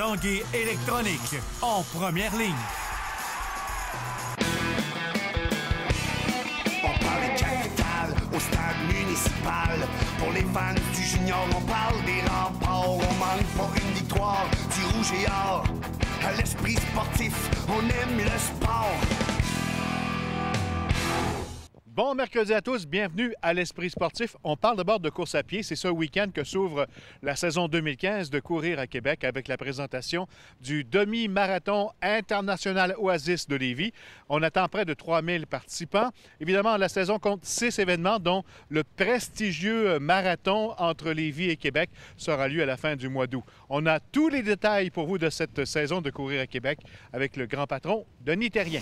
Tanguay électronique, en première ligne. On parle de capitale au stade municipal. Pour les fans du junior, on parle des remparts. On manque pas une victoire du rouge et or. À l'esprit sportif, on aime le sport. Bon mercredi à tous, bienvenue à l'Esprit sportif. On parle d'abord de course à pied. C'est ce week-end que s'ouvre la saison 2015 de Courir à Québec avec la présentation du demi-marathon international Oasis de Lévis. On attend près de 3000 participants. Évidemment, la saison compte 6 événements, dont le prestigieux marathon entre Lévis et Québec sera lieu à la fin du mois d'août. On a tous les détails pour vous de cette saison de Courir à Québec avec le grand patron, Denis Terrien.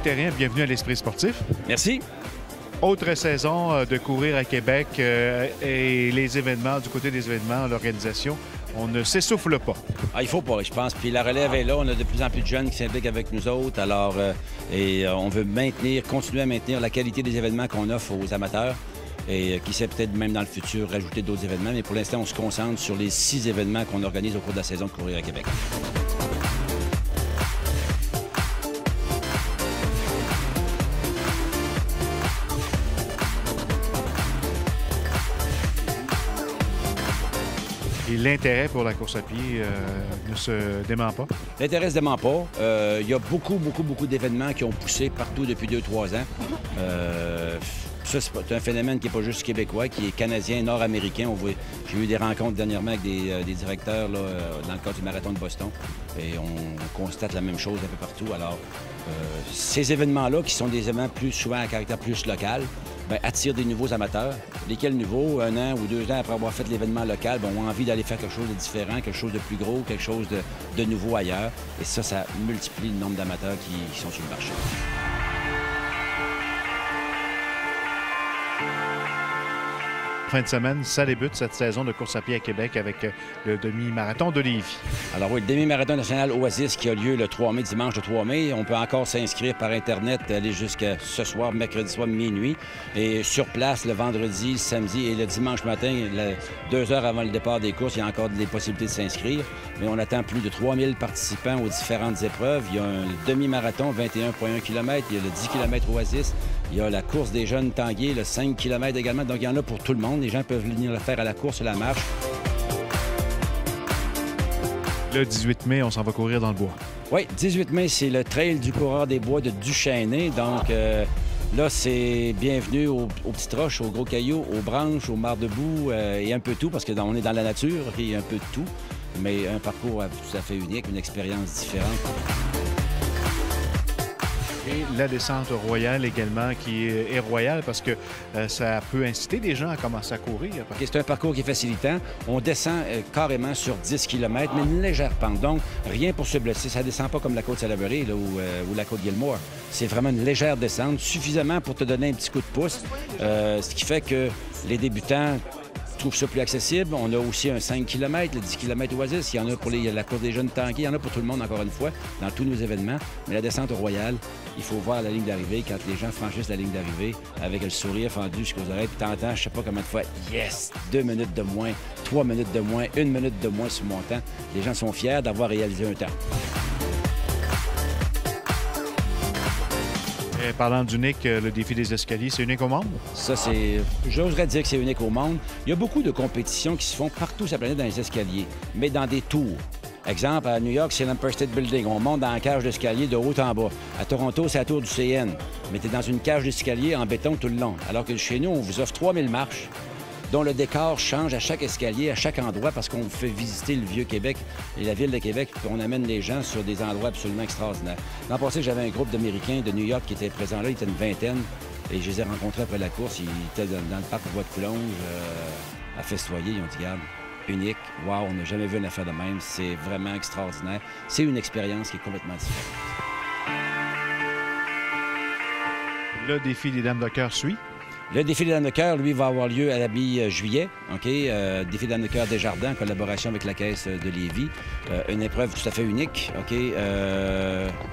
Terrien, bienvenue à l'Esprit sportif. Merci. Autre saison de Courir à Québec et les événements, du côté des événements, l'organisation, on ne s'essouffle pas. Ah, il faut pas, je pense. Puis la relève est là. On a de plus en plus de jeunes qui s'impliquent avec nous autres. Alors, on veut continuer à maintenir la qualité des événements qu'on offre aux amateurs et qui sait peut-être même dans le futur rajouter d'autres événements. Mais pour l'instant, on se concentre sur les 6 événements qu'on organise au cours de la saison de Courir à Québec. Et l'intérêt pour la course à pied ne se dément pas? L'intérêt ne se dément pas. Il y a beaucoup d'événements qui ont poussé partout depuis 2-3 ans. Ça, c'est un phénomène qui n'est pas juste québécois, qui est canadien, nord-américain. J'ai eu des rencontres dernièrement avec des directeurs là, dans le cadre du marathon de Boston. Et on constate la même chose un peu partout. Alors, ces événements-là, qui sont des événements plus souvent à caractère plus local, attirent des nouveaux amateurs. Lesquels nouveaux, 1 an ou 2 ans après avoir fait l'événement local, ont envie d'aller faire quelque chose de différent, quelque chose de plus gros, quelque chose de nouveau ailleurs. Et ça multiplie le nombre d'amateurs qui sont sur le marché. Fin de semaine, ça débute cette saison de course à pied à Québec avec le demi-marathon de Lévis. Alors oui, le demi-marathon national Oasis qui a lieu le 3 mai, dimanche le 3 mai. On peut encore s'inscrire par Internet, aller jusqu'à ce soir, mercredi soir, minuit. Et sur place, le vendredi, le samedi et le dimanche matin, 2 heures avant le départ des courses, il y a encore des possibilités de s'inscrire. Mais on attend plus de 3000 participants aux différentes épreuves. Il y a un demi-marathon, 21,1 km. Il y a le 10 km Oasis. Il y a la course des jeunes Tanguay, le 5 km également. Donc, il y en a pour tout le monde. Les gens peuvent venir le faire à la course, à la marche. Le 18 mai, on s'en va courir dans le bois. Oui, 18 mai, c'est le trail du coureur des bois de Duchesnay. Donc, là, c'est bienvenue aux petites roches, aux gros cailloux, aux branches, aux mares debout et un peu tout, parce qu'on est dans la nature et un peu de tout. Mais un parcours tout à fait unique, une expérience différente. Et la descente royale également, qui est royale parce que ça peut inciter les gens à commencer à courir. C'est un parcours qui est facilitant. On descend carrément sur 10 km, mais une légère pente. Donc, rien pour se blesser. Ça ne descend pas comme la côte Salaberry là, ou la côte Gilmore. C'est vraiment une légère descente, suffisamment pour te donner un petit coup de pouce, ce qui fait que les débutants trouvent ça plus accessible. On a aussi un 5 km, le 10 km Oasis. Il y en a pour la course des jeunes Tanguay. Il y en a pour tout le monde, encore une fois, dans tous nos événements. Mais la descente royale, il faut voir la ligne d'arrivée. Quand les gens franchissent la ligne d'arrivée avec le sourire fendu jusqu'aux oreilles, puis t'entends, je sais pas combien de fois, yes, 2 minutes de moins, 3 minutes de moins, 1 minute de moins sur mon temps. Les gens sont fiers d'avoir réalisé un temps. Parlant d'unique, le défi des escaliers, c'est unique au monde? Ça, j'oserais dire que c'est unique au monde. Il y a beaucoup de compétitions qui se font partout sur la planète dans les escaliers, mais dans des tours. Exemple, à New York, c'est l'Empire State Building. On monte dans la cage d'escalier de haut en bas. À Toronto, c'est la tour du CN. Mais tu es dans une cage d'escalier en béton tout le long. Alors que chez nous, on vous offre 3000 marches, dont le décor change à chaque escalier, à chaque endroit, parce qu'on vous fait visiter le Vieux-Québec et la ville de Québec, puis on amène les gens sur des endroits absolument extraordinaires. L'an passé, j'avais un groupe d'Américains de New York qui était présent là, il était une vingtaine, et je les ai rencontrés après la course. Ils étaient dans le parc de Bois de Coulonge, à festoyer. Ils ont dit, regarde, unique, wow, on n'a jamais vu une affaire de même, c'est vraiment extraordinaire. C'est une expérience qui est complètement différente. Le défi des Dames de cœur suit. Le défi des Dames de cœur, lui, va avoir lieu à la mi-juillet. OK? Défi des Dames de cœur Desjardins en collaboration avec la Caisse de Lévis. Une épreuve tout à fait unique, OK?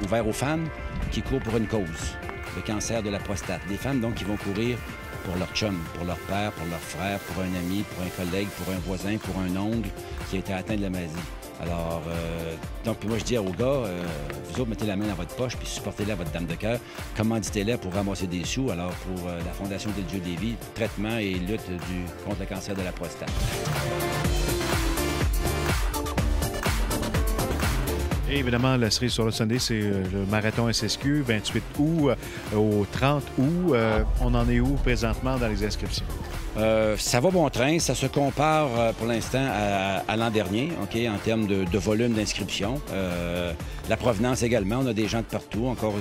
Ouvert aux femmes qui courent pour une cause, le cancer de la prostate. Des femmes, donc, qui vont courir pour leur chum, pour leur père, pour leur frère, pour un ami, pour un collègue, pour un voisin, pour un oncle qui a été atteint de la maladie. Alors, donc, moi, je dis aux gars, vous autres, mettez la main dans votre poche puis supportez-la à votre dame de cœur. Commanditez-la pour ramasser des sous. Alors, pour la Fondation des Dieux de Lévis, traitement et lutte contre le cancer de la prostate. Et évidemment, la cerise sur le Sunday, c'est le marathon SSQ, 28 août au 30 août. On en est où présentement dans les inscriptions? Ça va bon train. Ça se compare pour l'instant à l'an dernier, OK, en termes de volume d'inscription. La provenance également. On a des gens de partout. Encore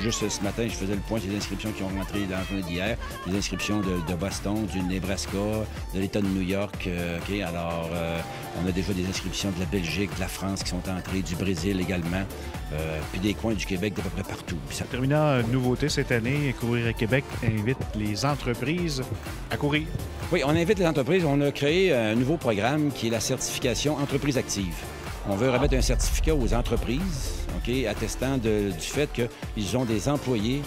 juste ce matin, je faisais le point sur les inscriptions qui ont rentré dans la journée d'hier. Les inscriptions de Boston, du Nebraska, de l'État de New York. OK, alors, on a déjà des inscriptions de la Belgique, de la France qui sont entrées, du Brésil également, puis des coins du Québec d'à peu près partout. En terminant, nouveauté cette année, Courir à Québec invite les entreprises à courir. Oui, on invite les entreprises. On a créé un nouveau programme qui est la certification Entreprise active. On veut remettre un certificat aux entreprises, OK, attestant du fait qu'ils ont des employés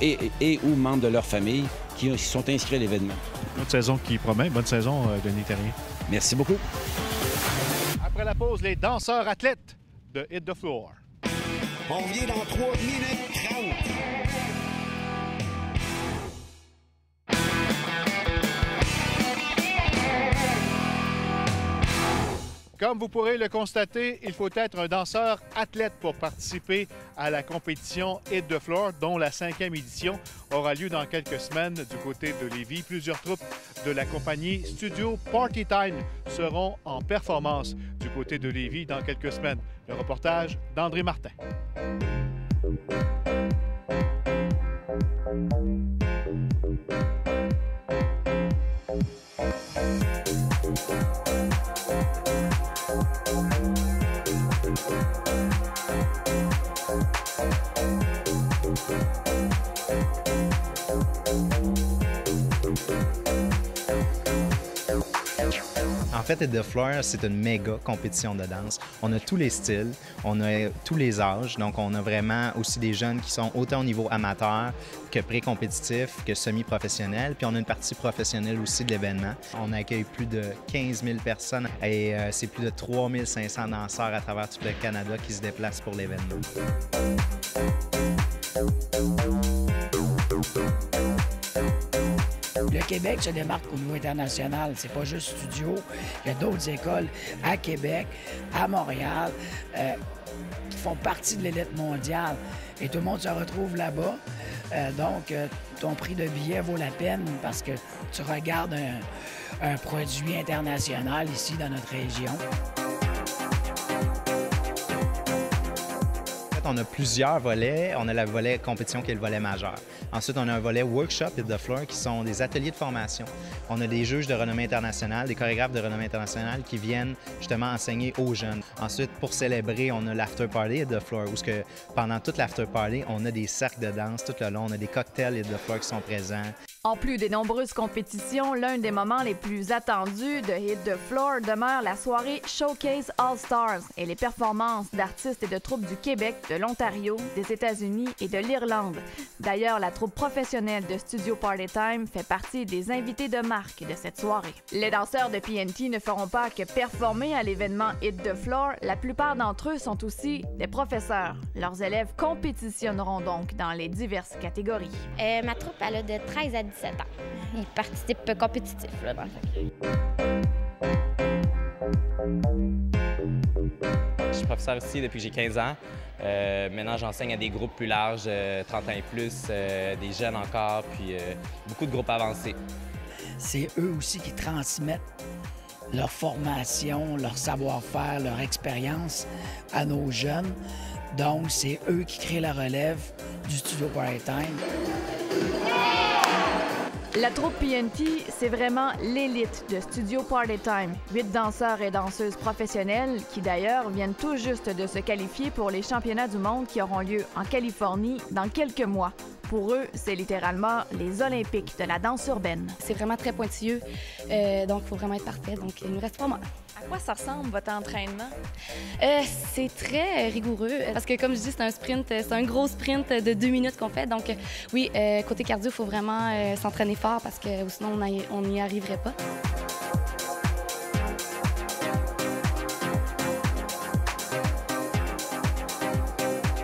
et ou membres de leur famille qui sont inscrits à l'événement. Une autre saison qui promet. Bonne saison, Denis Terrien. Merci beaucoup. Après la pause, les danseurs athlètes de Hit the Floor. On revient dans 3 minutes 30. Comme vous pourrez le constater, il faut être un danseur athlète pour participer à la compétition Hit the Floor, dont la 5e édition aura lieu dans quelques semaines du côté de Lévis. Plusieurs troupes de la compagnie Studio Party Time seront en performance du côté de Lévis dans quelques semaines. Le reportage d'André Martin. En fait, Hit the Floor, c'est une méga compétition de danse. On a tous les styles, on a tous les âges, donc on a vraiment aussi des jeunes qui sont autant au niveau amateur que pré-compétitif, que semi-professionnel, puis on a une partie professionnelle aussi de l'événement. On accueille plus de 15 000 personnes et c'est plus de 3 500 danseurs à travers tout le Canada qui se déplacent pour l'événement. Le Québec se démarque au niveau international. C'est pas juste Studio. Il y a d'autres écoles à Québec, à Montréal, qui font partie de l'élite mondiale. Et tout le monde se retrouve là-bas. Donc, ton prix de billet vaut la peine parce que tu regardes un produit international ici dans notre région. On a plusieurs volets. On a le volet compétition qui est le volet majeur. Ensuite, on a un volet workshop Hit the Floor qui sont des ateliers de formation. On a des juges de renommée internationale, des chorégraphes de renommée internationale qui viennent justement enseigner aux jeunes. Ensuite, pour célébrer, on a l'after party Hit the Floor où pendant toute l'after party, on a des cercles de danse tout le long. On a des cocktails Hit the Floor qui sont présents. En plus des nombreuses compétitions, l'un des moments les plus attendus de Hit the Floor demeure la soirée Showcase All Stars et les performances d'artistes et de troupes du Québec, de l'Ontario, des États-Unis et de l'Irlande. D'ailleurs, la troupe professionnelle de Studio Party Time fait partie des invités de marque de cette soirée. Les danseurs de PNT ne feront pas que performer à l'événement Hit the Floor. La plupart d'entre eux sont aussi des professeurs. Leurs élèves compétitionneront donc dans les diverses catégories. Ma troupe, elle a de 13 à 17 ans. Ils participent compétitif, là, dans le fait. Je suis professeur ici depuis que j'ai 15 ans. Maintenant, j'enseigne à des groupes plus larges, 30 ans et plus, des jeunes encore, puis beaucoup de groupes avancés. C'est eux aussi qui transmettent leur formation, leur savoir-faire, leur expérience à nos jeunes. Donc, c'est eux qui créent la relève du Studio Party Time. La troupe PNT, c'est vraiment l'élite de Studio Party Time. 8 danseurs et danseuses professionnels qui, d'ailleurs, viennent tout juste de se qualifier pour les championnats du monde qui auront lieu en Californie dans quelques mois. pour eux, c'est littéralement les Olympiques de la danse urbaine. C'est vraiment très pointilleux, donc il faut vraiment être parfait. Donc, il nous reste 3 mois. À quoi ça ressemble, votre entraînement? C'est très rigoureux parce que, comme je dis, c'est un sprint, c'est un gros sprint de 2 minutes qu'on fait. Donc, oui, côté cardio, il faut vraiment s'entraîner fort parce que sinon, on n'y arriverait pas.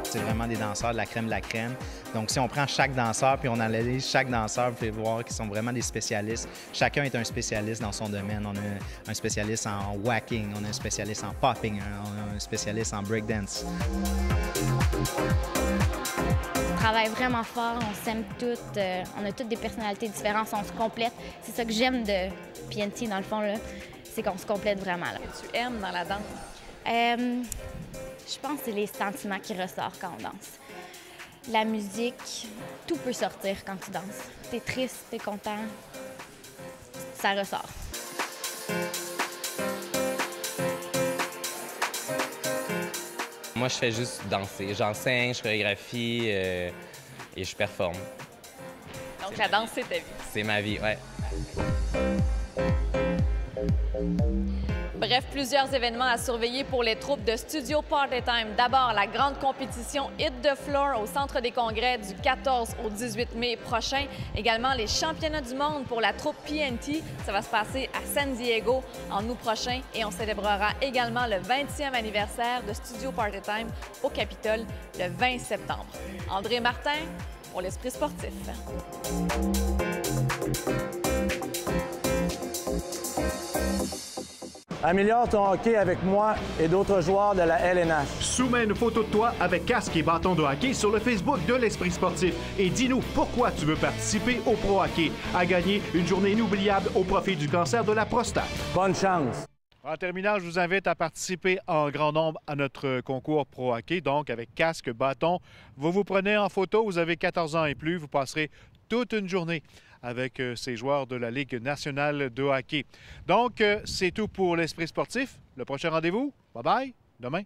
C'est vraiment des danseurs de la crème de la crème. Donc, si on prend chaque danseur puis on analyse chaque danseur, vous pouvez voir qu'ils sont vraiment des spécialistes. Chacun est un spécialiste dans son domaine. On a un spécialiste en whacking, on a un spécialiste en popping, on a un spécialiste en breakdance. On travaille vraiment fort, on s'aime toutes, on a toutes des personnalités différentes, on se complète. C'est ça que j'aime de PNT, dans le fond, c'est qu'on se complète vraiment. Là. Que tu aimes dans la danse? Je pense que c'est les sentiments qui ressortent quand on danse. La musique, tout peut sortir quand tu danses. T'es triste, t'es content, ça ressort. Moi, je fais juste danser. J'enseigne, je chorégraphie et je performe. Donc, la danse, c'est ta vie. C'est ma vie, ouais. Bref, plusieurs événements à surveiller pour les troupes de Studio Party Time. D'abord, la grande compétition Hit the Floor au Centre des Congrès du 14 au 18 mai prochain. Également, les championnats du monde pour la troupe PNT. Ça va se passer à San Diego en août prochain. Et on célébrera également le 20e anniversaire de Studio Party Time au Capitole le 20 septembre. André Martin pour l'Esprit sportif. Améliore ton hockey avec moi et d'autres joueurs de la LNH. Soumets une photo de toi avec casque et bâton de hockey sur le Facebook de l'Esprit sportif et dis-nous pourquoi tu veux participer au Pro Hockey à gagner une journée inoubliable au profit du cancer de la prostate. Bonne chance! En terminant, je vous invite à participer en grand nombre à notre concours Pro Hockey, donc avec casque, bâton. Vous vous prenez en photo, vous avez 14 ans et plus, vous passerez toute une journée avec ces joueurs de la Ligue nationale de hockey. Donc, c'est tout pour l'Esprit sportif. Le prochain rendez-vous, bye-bye, demain.